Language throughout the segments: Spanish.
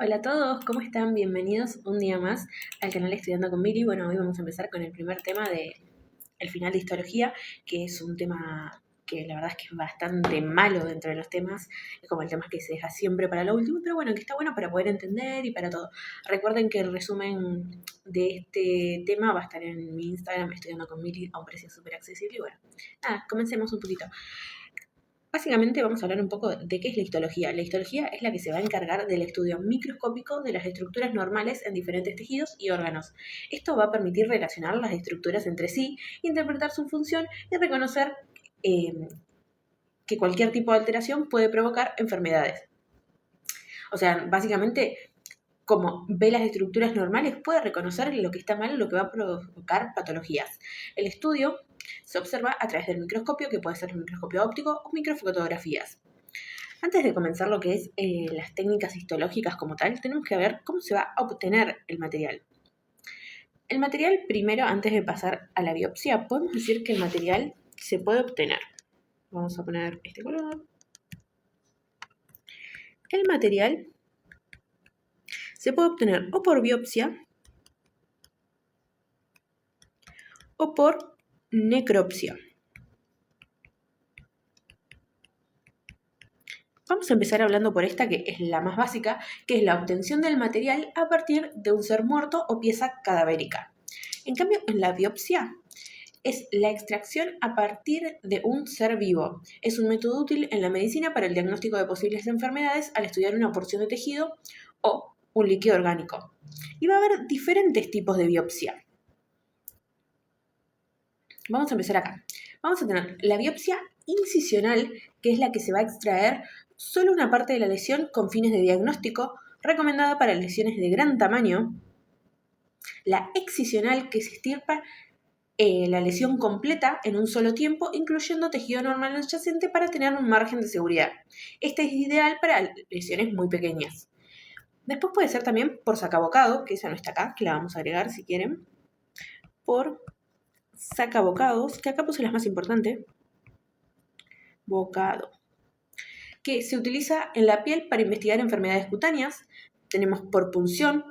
Hola a todos, ¿cómo están? Bienvenidos un día más al canal Estudiando con Miri. Bueno, hoy vamos a empezar con el primer tema de el final de histología, que es un tema que la verdad es que es bastante malo dentro de los temas, es como el tema que se deja siempre para lo último, pero bueno, que está bueno para poder entender y para todo. Recuerden que el resumen de este tema va a estar en mi Instagram, Estudiando con Miri, a un precio súper accesible. Y bueno, nada, comencemos un poquito. Básicamente vamos a hablar un poco de qué es la histología. La histología es la que se va a encargar del estudio microscópico de las estructuras normales en diferentes tejidos y órganos. Esto va a permitir relacionar las estructuras entre sí, interpretar su función y reconocer eh, que cualquier tipo de alteración puede provocar enfermedades. O sea, básicamente, como ve las estructuras normales, puede reconocer lo que está mal o lo que va a provocar patologías. El estudio se observa a través del microscopio, que puede ser un microscopio óptico o microfotografías. Antes de comenzar lo que es las técnicas histológicas como tal, tenemos que ver cómo se va a obtener el material. El material primero, antes de pasar a la biopsia, podemos decir que el material se puede obtener. Vamos a poner este color. El material se puede obtener o por biopsia o por necropsia. Vamos a empezar hablando por esta, que es la más básica, que es la obtención del material a partir de un ser muerto o pieza cadavérica. En cambio, en la biopsia es la extracción a partir de un ser vivo. Es un método útil en la medicina para el diagnóstico de posibles enfermedades al estudiar una porción de tejido o un líquido orgánico. Y va a haber diferentes tipos de biopsia. Vamos a empezar acá. Vamos a tener la biopsia incisional, que es la que se va a extraer solo una parte de la lesión con fines de diagnóstico, recomendada para lesiones de gran tamaño. La excisional, que se extirpa la lesión completa en un solo tiempo, incluyendo tejido normal adyacente para tener un margen de seguridad. Este es ideal para lesiones muy pequeñas. Después puede ser también por sacabocado, que esa no está acá, que la vamos a agregar si quieren. Por sacabocados, que acá puse las más importantes. Bocado, que se utiliza en la piel para investigar enfermedades cutáneas. Tenemos por punción,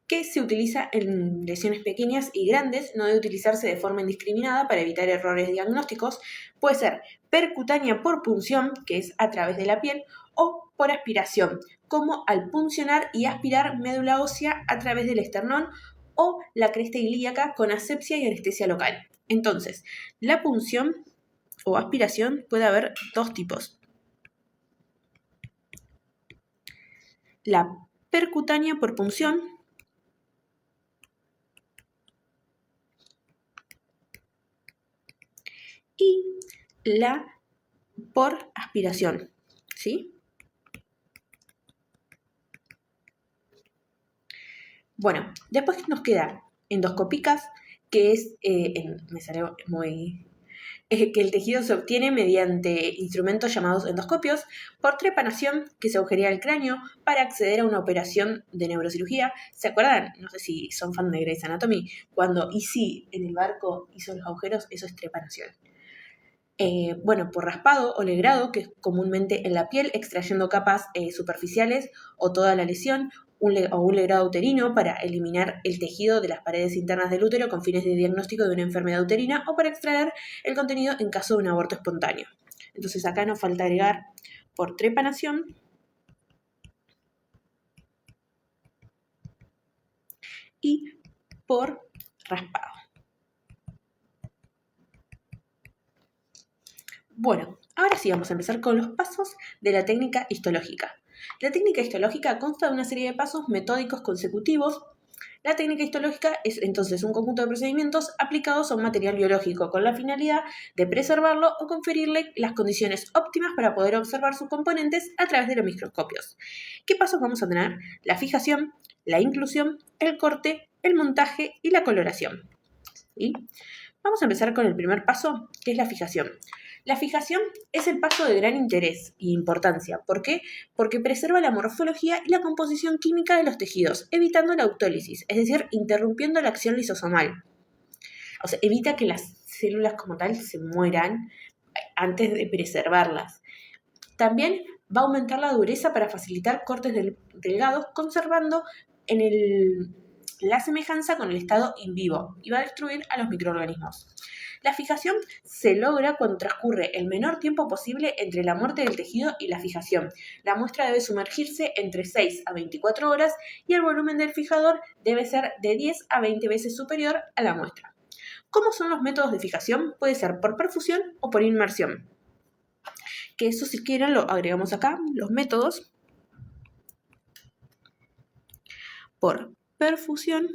que se utiliza en lesiones pequeñas y grandes, no debe utilizarse de forma indiscriminada para evitar errores diagnósticos. Puede ser percutánea por punción, que es a través de la piel, o por aspiración, como al puncionar y aspirar médula ósea a través del esternón o la cresta ilíaca con asepsia y anestesia local. Entonces, la punción o aspiración puede haber dos tipos. La percutánea por punción y la por aspiración, ¿sí? Bueno, después nos queda endoscópicas, que es, me salió muy... que el tejido se obtiene mediante instrumentos llamados endoscopios, por trepanación, que se agujerea el cráneo para acceder a una operación de neurocirugía. ¿Se acuerdan? No sé si son fan de Grey's Anatomy, cuando Izzy en el barco hizo los agujeros, eso es trepanación. Bueno, por raspado o legrado, que es comúnmente en la piel, extrayendo capas superficiales o toda la lesión, o un legrado uterino para eliminar el tejido de las paredes internas del útero con fines de diagnóstico de una enfermedad uterina o para extraer el contenido en caso de un aborto espontáneo. Entonces acá nos falta agregar por trepanación y por raspado. Bueno, ahora sí vamos a empezar con los pasos de la técnica histológica. La técnica histológica consta de una serie de pasos metódicos consecutivos. La técnica histológica es entonces un conjunto de procedimientos aplicados a un material biológico con la finalidad de preservarlo o conferirle las condiciones óptimas para poder observar sus componentes a través de los microscopios. ¿Qué pasos vamos a tener? La fijación, la inclusión, el corte, el montaje y la coloración. ¿Sí? Vamos a empezar con el primer paso, que es la fijación. La fijación es el paso de gran interés e importancia. ¿Por qué? Porque preserva la morfología y la composición química de los tejidos, evitando la autólisis, es decir, interrumpiendo la acción lisosomal. O sea, evita que las células como tal se mueran antes de preservarlas. También va a aumentar la dureza para facilitar cortes delgados, conservando la semejanza con el estado in vivo y va a destruir a los microorganismos. La fijación se logra cuando transcurre el menor tiempo posible entre la muerte del tejido y la fijación. La muestra debe sumergirse entre 6 a 24 horas y el volumen del fijador debe ser de 10 a 20 veces superior a la muestra. ¿Cómo son los métodos de fijación? Puede ser por perfusión o por inmersión. Que eso, si quieren, lo agregamos acá, los métodos. Por perfusión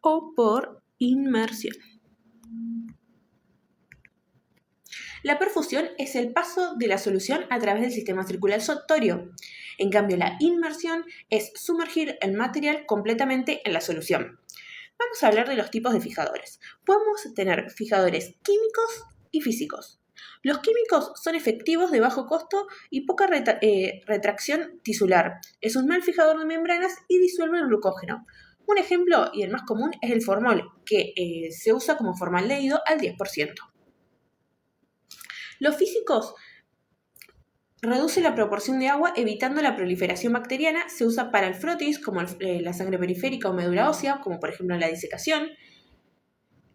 o por inmersión. La perfusión es el paso de la solución a través del sistema circulatorio. En cambio, la inmersión es sumergir el material completamente en la solución. Vamos a hablar de los tipos de fijadores. Podemos tener fijadores químicos y físicos. Los químicos son efectivos, de bajo costo y poca retracción tisular. Es un mal fijador de membranas y disuelve el glucógeno. Un ejemplo, y el más común, es el formol, que se usa como formaldehído al 10%. Los físicos reducen la proporción de agua evitando la proliferación bacteriana. Se usa para el frotis, como la sangre periférica o médula ósea, como por ejemplo en la disecación.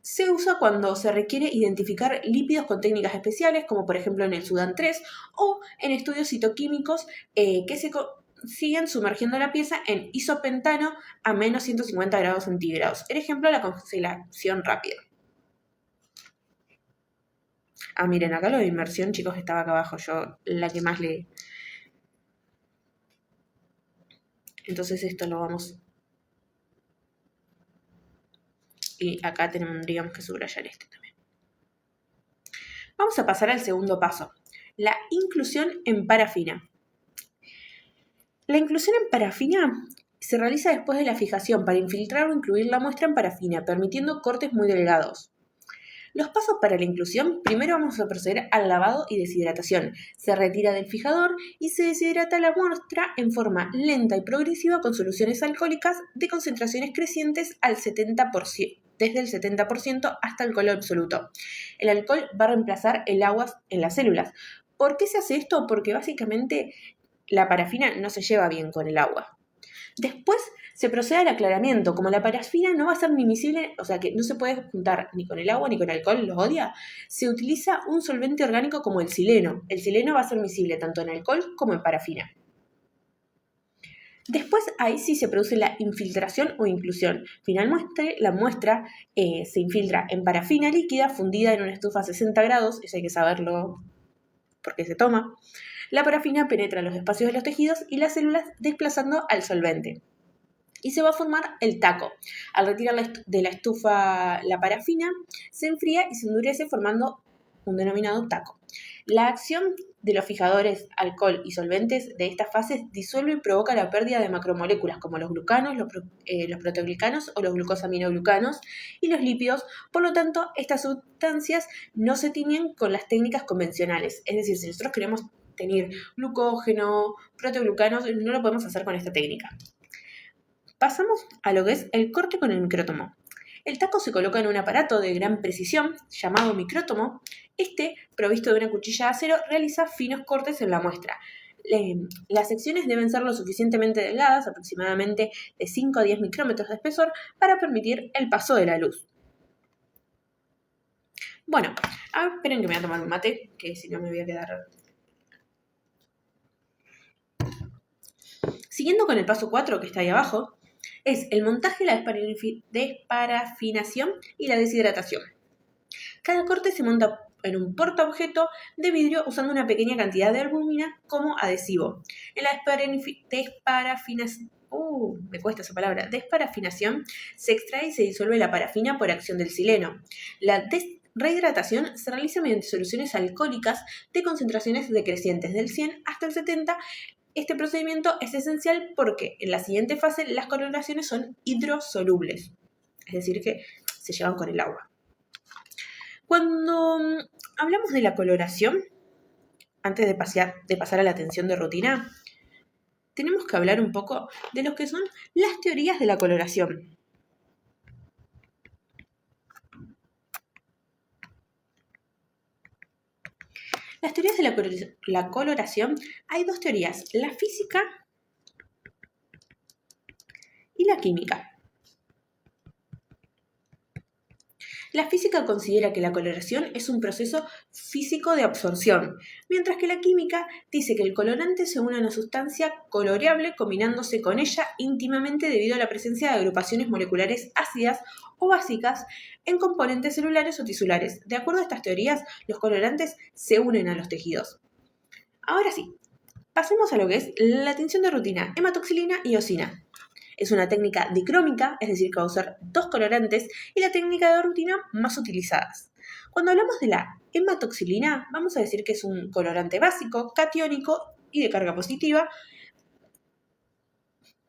Se usa cuando se requiere identificar lípidos con técnicas especiales, como por ejemplo en el Sudán 3, o en estudios citoquímicos que se siguen sumergiendo la pieza en isopentano a menos 150 grados centígrados. El ejemplo, la congelación rápida. Miren, acá lo de inmersión, chicos, estaba acá abajo, yo la que más le... Entonces esto lo vamos... Y acá tendríamos que subrayar este también. Vamos a pasar al segundo paso, la inclusión en parafina. La inclusión en parafina se realiza después de la fijación para infiltrar o incluir la muestra en parafina, permitiendo cortes muy delgados. Los pasos para la inclusión: primero vamos a proceder al lavado y deshidratación. Se retira del fijador y se deshidrata la muestra en forma lenta y progresiva con soluciones alcohólicas de concentraciones crecientes al 70%, desde el 70% hasta el alcohol absoluto. El alcohol va a reemplazar el agua en las células. ¿Por qué se hace esto? Porque básicamente la parafina no se lleva bien con el agua. Después se procede al aclaramiento. Como la parafina no va a ser miscible, o sea que no se puede juntar ni con el agua ni con el alcohol, los odia, se utiliza un solvente orgánico como el sileno. El sileno va a ser miscible tanto en alcohol como en parafina. Después ahí sí se produce la infiltración o inclusión. Finalmente la muestra se infiltra en parafina líquida fundida en una estufa a 60 grados, eso hay que saberlo porque se toma. La parafina penetra los espacios de los tejidos y las células desplazando al solvente. Y se va a formar el taco. Al retirar de la estufa la parafina, se enfría y se endurece formando un denominado taco. La acción de los fijadores, alcohol y solventes de estas fases disuelve y provoca la pérdida de macromoléculas como los glucanos, los proteoglicanos o los glucosaminoglucanos y los lípidos. Por lo tanto, estas sustancias no se tiñen con las técnicas convencionales. Es decir, si nosotros queremos tener glucógeno, proteoglucanos, no lo podemos hacer con esta técnica. Pasamos a lo que es el corte con el micrótomo. El taco se coloca en un aparato de gran precisión llamado micrótomo. Este, provisto de una cuchilla de acero, realiza finos cortes en la muestra. Las secciones deben ser lo suficientemente delgadas, aproximadamente de 5 a 10 micrómetros de espesor, para permitir el paso de la luz. Bueno, esperen que me voy a tomar un mate, que si no me voy a quedar... Siguiendo con el paso 4 que está ahí abajo, es el montaje, la desparafinación y la deshidratación. Cada corte se monta en un portaobjeto de vidrio usando una pequeña cantidad de albúmina como adhesivo. En la desparafinación se extrae y se disuelve la parafina por acción del sileno. La rehidratación se realiza mediante soluciones alcohólicas de concentraciones decrecientes del 100 hasta el 70. Este procedimiento es esencial porque en la siguiente fase las coloraciones son hidrosolubles, es decir, que se llevan con el agua. Cuando hablamos de la coloración, antes de pasar a la atención de rutina, tenemos que hablar un poco de lo que son las teorías de la coloración. Las teorías de la coloración, hay dos teorías, la física y la química. La física considera que la coloración es un proceso físico de absorción, mientras que la química dice que el colorante se une a una sustancia coloreable combinándose con ella íntimamente debido a la presencia de agrupaciones moleculares ácidas o básicas en componentes celulares o tisulares. De acuerdo a estas teorías, los colorantes se unen a los tejidos. Ahora sí, pasemos a lo que es la tinción de rutina, hematoxilina y eosina. Es una técnica dicrómica, es decir, que va a usar dos colorantes, y la técnica de rutina más utilizadas. Cuando hablamos de la hematoxilina, vamos a decir que es un colorante básico, catiónico y de carga positiva,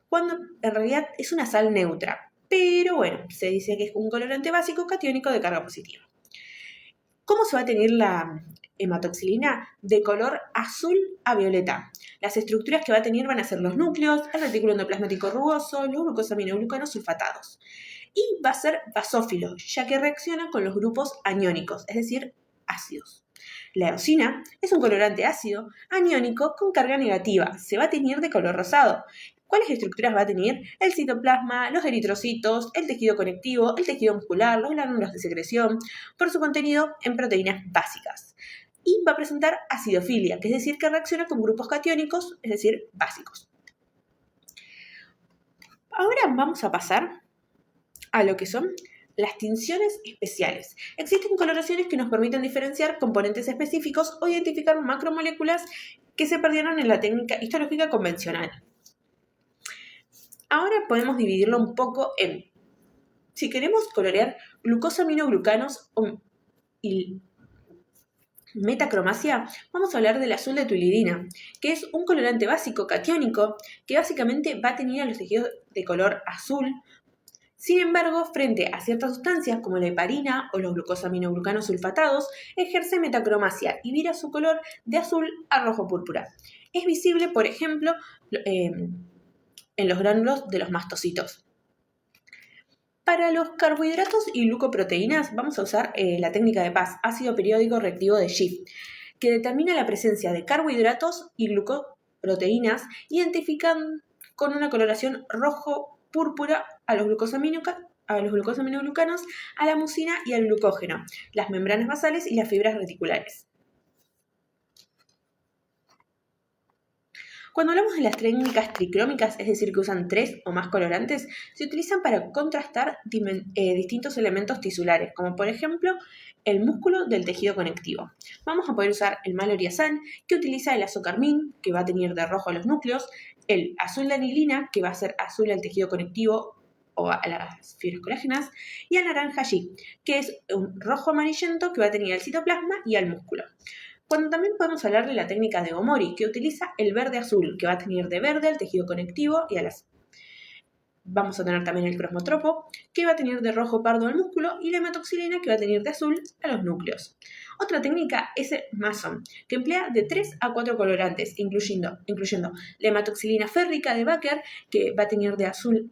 cuando en realidad es una sal neutra. Pero bueno, se dice que es un colorante básico, catiónico de carga positiva. ¿Cómo se va a tener la hematoxilina? De color azul a violeta. Las estructuras que va a tener van a ser los núcleos, el retículo endoplasmático rugoso, los glucosaminoglucanos sulfatados. Y va a ser basófilo, ya que reacciona con los grupos aniónicos, es decir, ácidos. La eosina es un colorante ácido aniónico con carga negativa. Se va a teñir de color rosado. ¿Cuáles estructuras va a tener? El citoplasma, los eritrocitos, el tejido conectivo, el tejido muscular, los gránulos de secreción, por su contenido en proteínas básicas. Y va a presentar acidofilia, que es decir, que reacciona con grupos catiónicos, es decir, básicos. Ahora vamos a pasar a lo que son las tinciones especiales. Existen coloraciones que nos permiten diferenciar componentes específicos o identificar macromoléculas que se perdieron en la técnica histológica convencional. Ahora podemos dividirlo un poco en, si queremos colorear glucosaminoglucanos y metacromasia, vamos a hablar del azul de tuilidina, que es un colorante básico catiónico que básicamente va a tener a los tejidos de color azul. Sin embargo, frente a ciertas sustancias como la heparina o los glucosaminoglucanos sulfatados, ejerce metacromasia y vira su color de azul a rojo púrpura. Es visible, por ejemplo, en los gránulos de los mastocitos. Para los carbohidratos y glucoproteínas vamos a usar la técnica de Paz, ácido periódico reactivo de Schiff, que determina la presencia de carbohidratos y glucoproteínas, identifican con una coloración rojo-púrpura a los glucosaminoglucanos, a la mucina y al glucógeno, las membranas basales y las fibras reticulares. Cuando hablamos de las técnicas tricrómicas, es decir, que usan 3 o más colorantes, se utilizan para contrastar distintos elementos tisulares, como por ejemplo el músculo del tejido conectivo. Vamos a poder usar el maloriazán, que utiliza el azocarmín, que va a teñir de rojo a los núcleos, el azul de anilina, que va a ser azul al tejido conectivo o a las fibras colágenas, y el naranja G, que es un rojo amarillento que va a tener al citoplasma y al músculo. Cuando también podemos hablar de la técnica de Omori, que utiliza el verde-azul, que va a tener de verde al tejido conectivo y a las... Vamos a tener también el crosmotropo, que va a tener de rojo pardo al músculo, y la hematoxilina, que va a tener de azul a los núcleos. Otra técnica es el Mason, que emplea de 3 a 4 colorantes, incluyendo la hematoxilina férrica de Baker, que va a tener de azul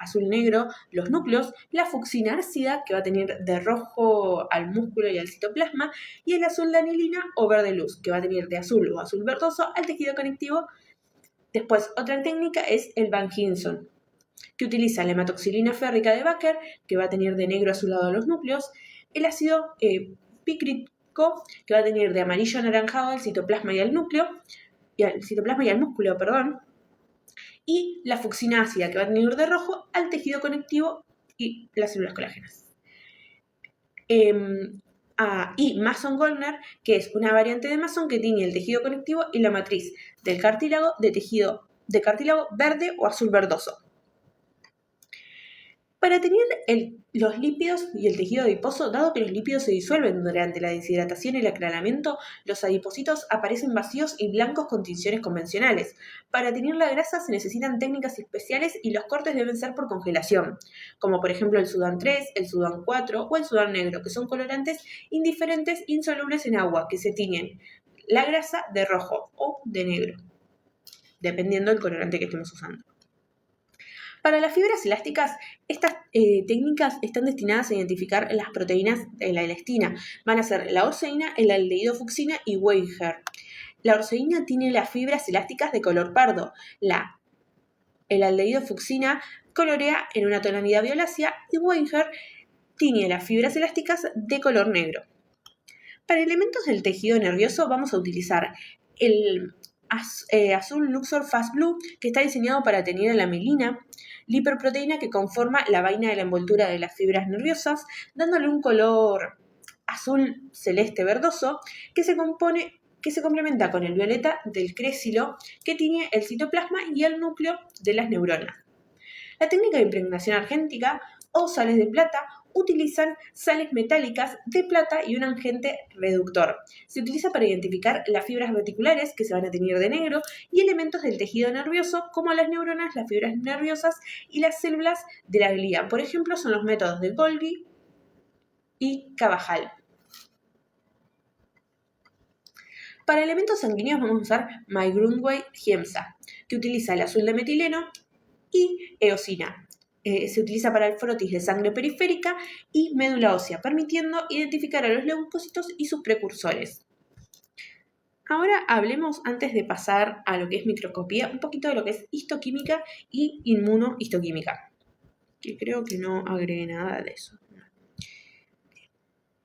azul-negro los núcleos, la fucsina ácida, que va a tener de rojo al músculo y al citoplasma, y el azul de anilina o verde luz, que va a tener de azul o azul verdoso al tejido conectivo. Después, otra técnica es el Van Hinson, que utiliza la hematoxilina férrica de Baker, que va a tener de negro azulado a los núcleos, el ácido pícrico, que va a tener de amarillo anaranjado al citoplasma y al músculo, y la fucsina ácida, que va a tener de rojo al tejido conectivo y las células colágenas. Y Mason-Goldner, que es una variante de Mason que tiene el tejido conectivo y la matriz del cartílago de cartílago verde o azul verdoso. Para tener los lípidos y el tejido adiposo, dado que los lípidos se disuelven durante la deshidratación y el aclaramiento, los adipocitos aparecen vacíos y blancos con tinciones convencionales. Para tener la grasa se necesitan técnicas especiales y los cortes deben ser por congelación, como por ejemplo el Sudán 3, el Sudán 4 o el Sudán negro, que son colorantes indiferentes insolubles en agua que se tiñen la grasa de rojo o de negro, dependiendo del colorante que estemos usando. Para las fibras elásticas, estas técnicas están destinadas a identificar las proteínas de la elastina. Van a ser la orceína, el aldehído fucsina y Weyher. La orceína tiene las fibras elásticas de color pardo. El aldehído fucsina colorea en una tonalidad violácea y Weyher tiene las fibras elásticas de color negro. Para elementos del tejido nervioso vamos a utilizar el azul Luxor Fast Blue, que está diseñado para tener la mielina, la hiperproteína que conforma la vaina de la envoltura de las fibras nerviosas, dándole un color azul celeste verdoso que se complementa con el violeta del crécilo que tiene el citoplasma y el núcleo de las neuronas. La técnica de impregnación argéntica o sales de plata utilizan sales metálicas de plata y un agente reductor. Se utiliza para identificar las fibras reticulares que se van a teñir de negro y elementos del tejido nervioso como las neuronas, las fibras nerviosas y las células de la glía. Por ejemplo, son los métodos de Golgi y Cavajal. Para elementos sanguíneos vamos a usar MyGrunway-Giemsa, que utiliza el azul de metileno y eosina. Se utiliza para el frotis de sangre periférica y médula ósea, permitiendo identificar a los leucocitos y sus precursores. Ahora hablemos, antes de pasar a lo que es microscopía, un poquito de lo que es histoquímica y inmunohistoquímica, que creo que no agregué nada de eso.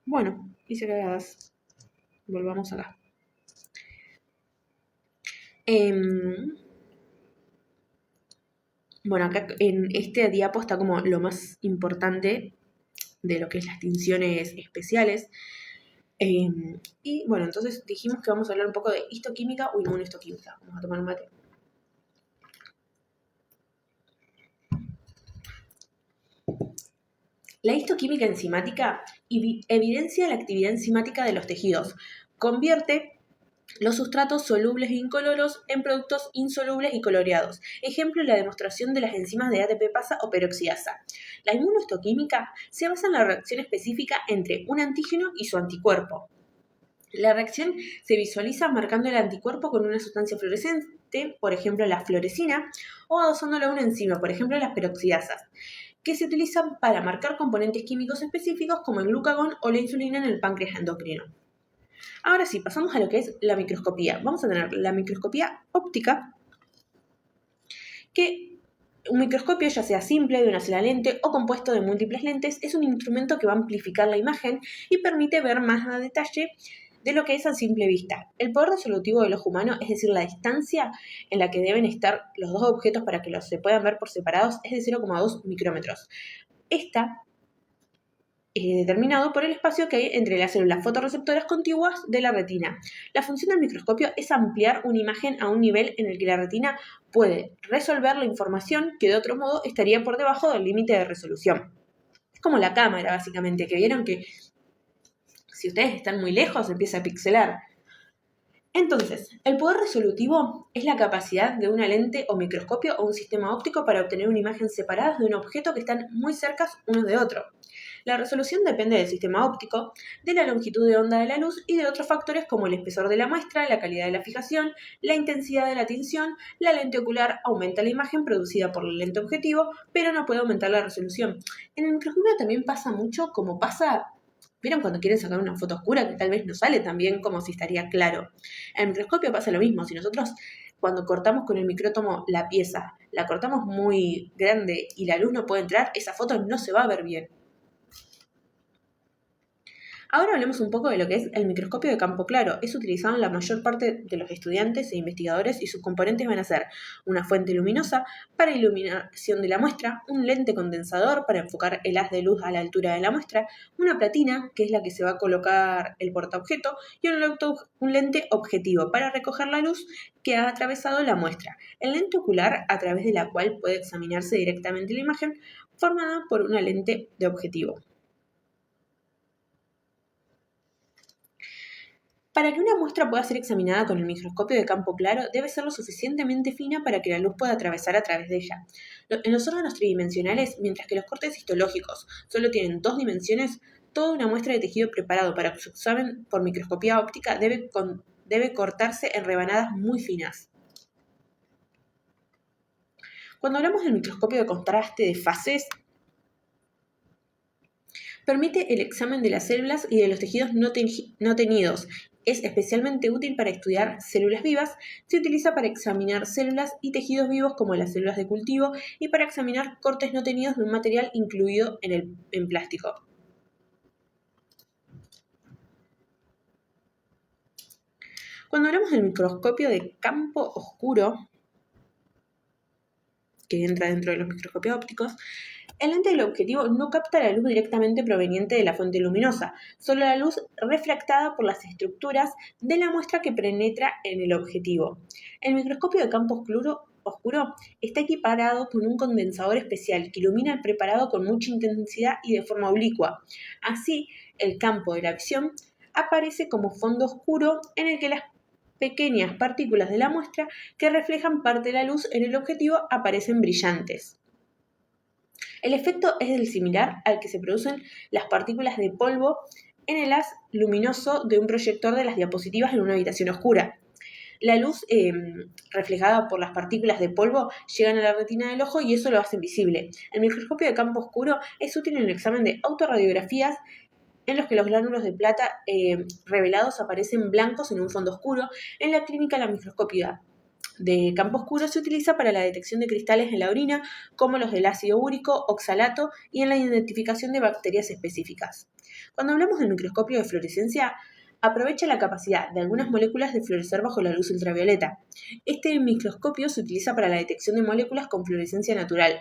Bueno, hice cagadas. Volvamos acá. Bueno, acá en este diapo está como lo más importante de lo que es las tinciones especiales. Y bueno, entonces dijimos que vamos a hablar un poco de histoquímica o inmunohistoquímica. Vamos a tomar un mate. La histoquímica enzimática evidencia la actividad enzimática de los tejidos. Convierte los sustratos solubles e incoloros en productos insolubles y coloreados. Ejemplo, la demostración de las enzimas de ATP-pasa o peroxidasa. La inmunohistoquímica se basa en la reacción específica entre un antígeno y su anticuerpo. La reacción se visualiza marcando el anticuerpo con una sustancia fluorescente, por ejemplo la fluorescina, o adosándolo a una enzima, por ejemplo las peroxidasas, que se utilizan para marcar componentes químicos específicos como el glucagón o la insulina en el páncreas endocrino. Ahora sí, pasamos a lo que es la microscopía. Vamos a tener la microscopía óptica, que un microscopio, ya sea simple, de una sola lente o compuesto de múltiples lentes, es un instrumento que va a amplificar la imagen y permite ver más a detalle de lo que es a simple vista. El poder resolutivo del ojo humano, es decir, la distancia en la que deben estar los dos objetos para que se puedan ver por separados, es de 0,2 micrómetros. Esta determinado por el espacio que hay entre las células fotorreceptoras contiguas de la retina. La función del microscopio es ampliar una imagen a un nivel en el que la retina puede resolver la información que de otro modo estaría por debajo del límite de resolución. Es como la cámara, básicamente, que vieron que si ustedes están muy lejos empieza a pixelar. Entonces, el poder resolutivo es la capacidad de una lente o microscopio o un sistema óptico para obtener una imagen separada de un objeto que están muy cerca unos de otro. La resolución depende del sistema óptico, de la longitud de onda de la luz y de otros factores como el espesor de la muestra, la calidad de la fijación, la intensidad de la tinción. La lente ocular aumenta la imagen producida por la lente objetivo, pero no puede aumentar la resolución. En el microscopio también pasa mucho como pasa. ¿Vieron cuando quieren sacar una foto oscura que tal vez no sale tan bien como si estaría claro? En el microscopio pasa lo mismo. Si nosotros cuando cortamos con el micrótomo la pieza, la cortamos muy grande y la luz no puede entrar, esa foto no se va a ver bien. Ahora hablemos un poco de lo que es el microscopio de campo claro. Es utilizado en la mayor parte de los estudiantes e investigadores y sus componentes van a ser una fuente luminosa para iluminación de la muestra, un lente condensador para enfocar el haz de luz a la altura de la muestra, una platina, que es la que se va a colocar el portaobjeto, y un lente objetivo para recoger la luz que ha atravesado la muestra. El lente ocular, a través de la cual puede examinarse directamente la imagen, formada por una lente de objetivo. Para que una muestra pueda ser examinada con el microscopio de campo claro, debe ser lo suficientemente fina para que la luz pueda atravesar a través de ella. En los órganos tridimensionales, mientras que los cortes histológicos solo tienen 2 dimensiones, toda una muestra de tejido preparado para su examen por microscopía óptica debe cortarse en rebanadas muy finas. Cuando hablamos del microscopio de contraste de fases, permite el examen de las células y de los tejidos no teñidos. Es especialmente útil para estudiar células vivas. Se utiliza para examinar células y tejidos vivos como las células de cultivo y para examinar cortes no teñidos de un material incluido en plástico. Cuando hablamos del microscopio de campo oscuro, que entra dentro de los microscopios ópticos, el lente del objetivo no capta la luz directamente proveniente de la fuente luminosa, solo la luz refractada por las estructuras de la muestra que penetra en el objetivo. El microscopio de campo oscuro está equiparado con un condensador especial que ilumina el preparado con mucha intensidad y de forma oblicua. Así, el campo de la visión aparece como fondo oscuro en el que las pequeñas partículas de la muestra que reflejan parte de la luz en el objetivo aparecen brillantes. El efecto es el similar al que se producen las partículas de polvo en el haz luminoso de un proyector de las diapositivas en una habitación oscura. La luz reflejada por las partículas de polvo llegan a la retina del ojo y eso lo hace visible. El microscopio de campo oscuro es útil en el examen de autorradiografías en los que los gránulos de plata revelados aparecen blancos en un fondo oscuro. En la clínica, la microscopía de campo oscuro se utiliza para la detección de cristales en la orina, como los del ácido úrico, oxalato, y en la identificación de bacterias específicas. Cuando hablamos del microscopio de fluorescencia, aprovecha la capacidad de algunas moléculas de fluorescer bajo la luz ultravioleta. Este microscopio se utiliza para la detección de moléculas con fluorescencia natural,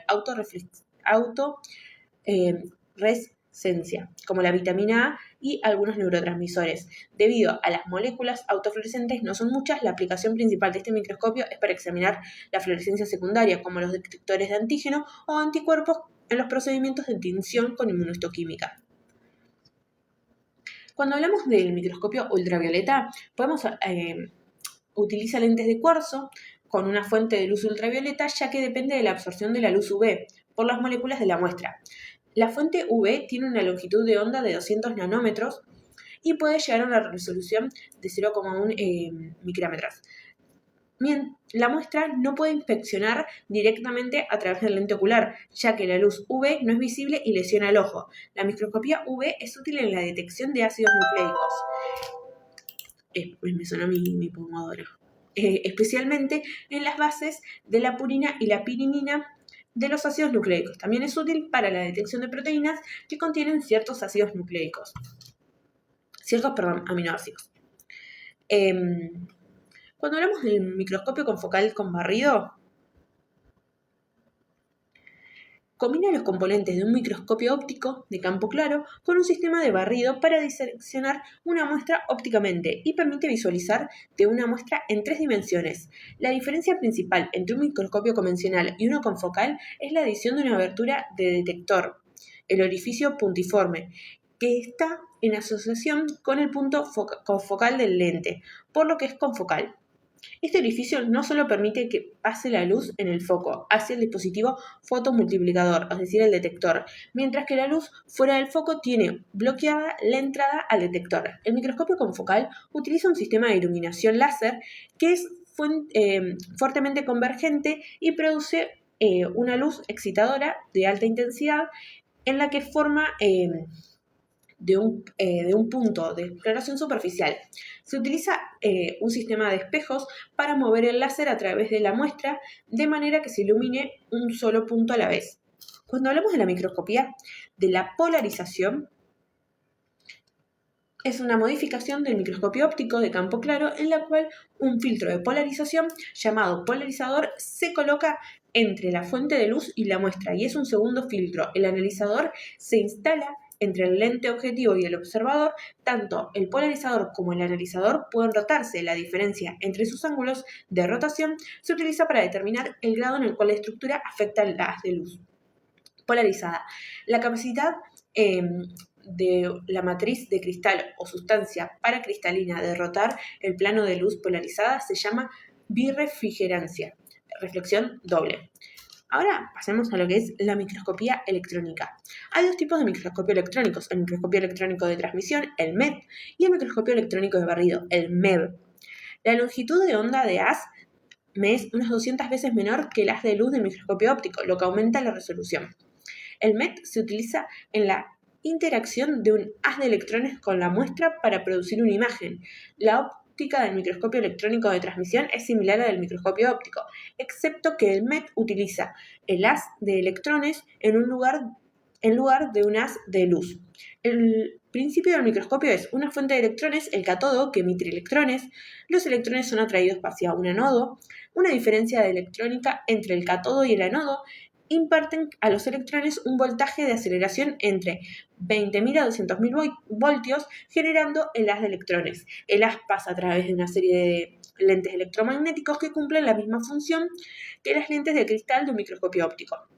como la vitamina A y algunos neurotransmisores. Debido a las moléculas autofluorescentes no son muchas, la aplicación principal de este microscopio es para examinar la fluorescencia secundaria, como los detectores de antígeno o anticuerpos en los procedimientos de tinción con inmunohistoquímica. Cuando hablamos del microscopio ultravioleta, podemos utilizar lentes de cuarzo con una fuente de luz ultravioleta, ya que depende de la absorción de la luz UV por las moléculas de la muestra. La fuente UV tiene una longitud de onda de 200 nanómetros y puede llegar a una resolución de 0,1 micrómetros. La muestra no puede inspeccionar directamente a través del lente ocular, ya que la luz UV no es visible y lesiona el ojo. La microscopía UV es útil en la detección de ácidos nucleicos. Me sonó mi pomodoro. Especialmente en las bases de la purina y la pirimidina de los ácidos nucleicos. También es útil para la detección de proteínas que contienen ciertos aminoácidos. Cuando hablamos del microscopio confocal con barrido, combina los componentes de un microscopio óptico de campo claro con un sistema de barrido para diseccionar una muestra ópticamente y permite visualizar de una muestra en 3 dimensiones. La diferencia principal entre un microscopio convencional y uno confocal es la adición de una abertura de detector, el orificio puntiforme, que está en asociación con el punto confocal del lente, por lo que es confocal. Este orificio no solo permite que pase la luz en el foco hacia el dispositivo fotomultiplicador, es decir, el detector, mientras que la luz fuera del foco tiene bloqueada la entrada al detector. El microscopio confocal utiliza un sistema de iluminación láser que es fuertemente convergente y produce una luz excitadora de alta intensidad en la que forma de un punto de exploración superficial. Se utiliza un sistema de espejos para mover el láser a través de la muestra de manera que se ilumine un solo punto a la vez. Cuando hablamos de la microscopía de la polarización, es una modificación del microscopio óptico de campo claro en la cual un filtro de polarización llamado polarizador se coloca entre la fuente de luz y la muestra y es un segundo filtro. El analizador se instala entre el lente objetivo y el observador. Tanto el polarizador como el analizador pueden rotarse. La diferencia entre sus ángulos de rotación se utiliza para determinar el grado en el cual la estructura afecta al haz de luz polarizada. La capacidad de la matriz de cristal o sustancia paracristalina de rotar el plano de luz polarizada se llama birrefringerancia, reflexión doble. Ahora pasemos a lo que es la microscopía electrónica. Hay 2 tipos de microscopio electrónicos, el microscopio electrónico de transmisión, el MET, y el microscopio electrónico de barrido, el MEB. La longitud de onda de haz me es unas 200 veces menor que el haz de luz del microscopio óptico, lo que aumenta la resolución. El MET se utiliza en la interacción de un haz de electrones con la muestra para producir una imagen. La óptica del microscopio electrónico de transmisión es similar a la del microscopio óptico, excepto que el MET utiliza el haz de electrones en lugar de un haz de luz. El principio del microscopio es una fuente de electrones, el cátodo, que emite electrones. Los electrones son atraídos hacia un anodo. Una diferencia de electrónica entre el cátodo y el anodo imparten a los electrones un voltaje de aceleración entre 20.000 a 200.000 voltios, generando el haz de electrones. El haz pasa a través de una serie de lentes electromagnéticos que cumplen la misma función que las lentes de cristal de un microscopio óptico.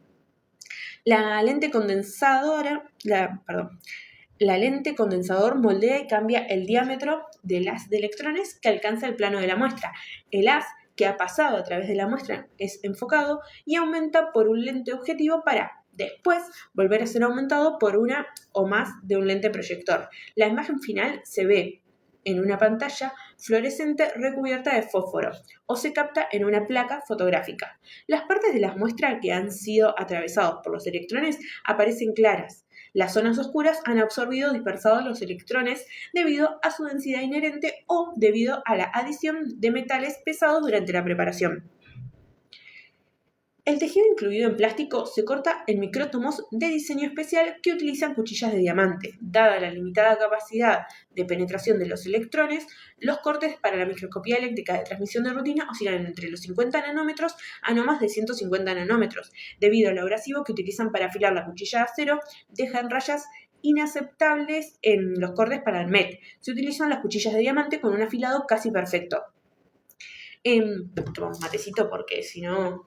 La lente condensador moldea y cambia el diámetro del haz de electrones que alcanza el plano de la muestra. El haz que ha pasado a través de la muestra es enfocado y aumenta por un lente objetivo para después volver a ser aumentado por una o más de un lente proyector. La imagen final se ve en una pantalla fluorescente recubierta de fósforo o se capta en una placa fotográfica. Las partes de la muestra que han sido atravesados por los electrones aparecen claras. Las zonas oscuras han absorbido o dispersado los electrones debido a su densidad inherente o debido a la adición de metales pesados durante la preparación. El tejido incluido en plástico se corta en micrótomos de diseño especial que utilizan cuchillas de diamante. Dada la limitada capacidad de penetración de los electrones, los cortes para la microscopía eléctrica de transmisión de rutina oscilan entre los 50 nanómetros a no más de 150 nanómetros. Debido a lo abrasivo que utilizan para afilar la cuchilla de acero, dejan rayas inaceptables en los cortes para el MET. Se utilizan las cuchillas de diamante con un afilado casi perfecto. Tomamos matecito porque si no...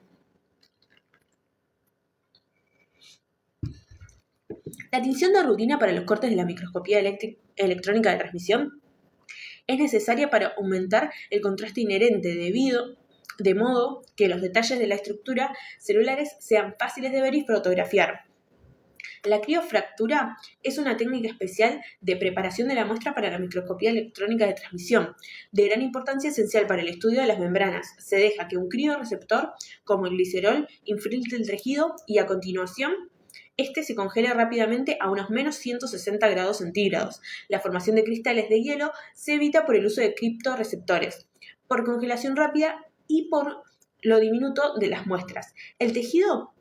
La tinción de rutina para los cortes de la microscopía electrónica de transmisión es necesaria para aumentar el contraste inherente de modo que los detalles de la estructura celulares sean fáciles de ver y fotografiar. La criofractura es una técnica especial de preparación de la muestra para la microscopía electrónica de transmisión, de gran importancia esencial para el estudio de las membranas. Se deja que un crioreceptor, como el glicerol, infiltre el tejido y a continuación este se congela rápidamente a unos menos 160 grados centígrados. La formación de cristales de hielo se evita por el uso de criptorreceptores, por congelación rápida y por lo diminuto de las muestras. El tejido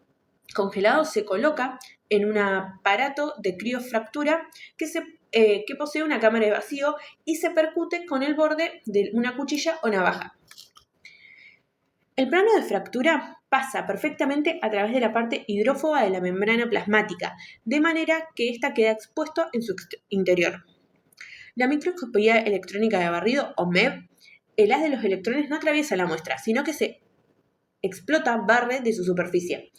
congelado se coloca en un aparato de criofractura que posee una cámara de vacío y se percute con el borde de una cuchilla o navaja. El plano de fractura pasa perfectamente a través de la parte hidrófoba de la membrana plasmática, de manera que ésta queda expuesto en su interior. La microscopía electrónica de barrido, o MEB, el haz de los electrones no atraviesa la muestra, sino que se barre de su superficie.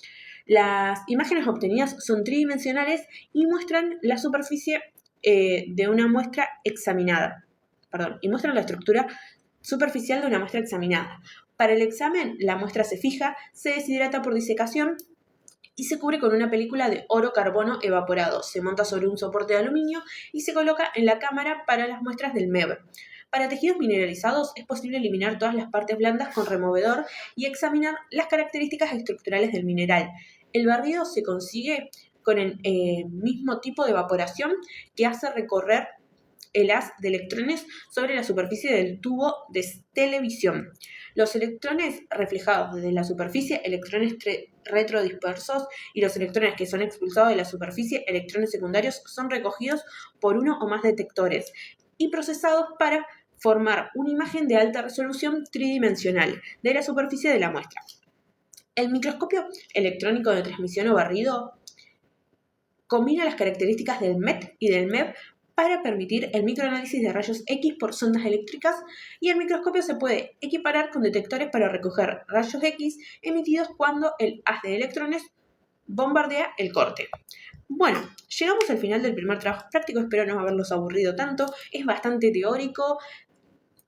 Las imágenes obtenidas son tridimensionales y muestran la superficie de una muestra examinada. Y muestran la estructura superficial de una muestra examinada. Para el examen, la muestra se fija, se deshidrata por disecación y se cubre con una película de oro-carbono evaporado. Se monta sobre un soporte de aluminio y se coloca en la cámara para las muestras del MEB. Para tejidos mineralizados es posible eliminar todas las partes blandas con removedor y examinar las características estructurales del mineral. El barrido se consigue con el mismo tipo de evaporación que hace recorrer el haz de electrones sobre la superficie del tubo de televisión. Los electrones reflejados desde la superficie, electrones retrodispersos, y los electrones que son expulsados de la superficie, electrones secundarios, son recogidos por uno o más detectores y procesados para formar una imagen de alta resolución tridimensional de la superficie de la muestra. El microscopio electrónico de transmisión o barrido combina las características del MET y del MEB para permitir el microanálisis de rayos X por sondas eléctricas, y el microscopio se puede equiparar con detectores para recoger rayos X emitidos cuando el haz de electrones bombardea el corte. Bueno, llegamos al final del primer trabajo práctico, espero no haberlos aburrido tanto, es bastante teórico,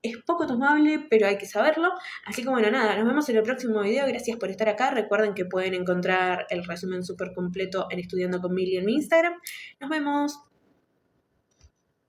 es poco tomable, pero hay que saberlo. Así que bueno, nada, nos vemos en el próximo video. Gracias por estar acá. Recuerden que pueden encontrar el resumen súper completo en Estudiando con Mili en mi Instagram. Nos vemos.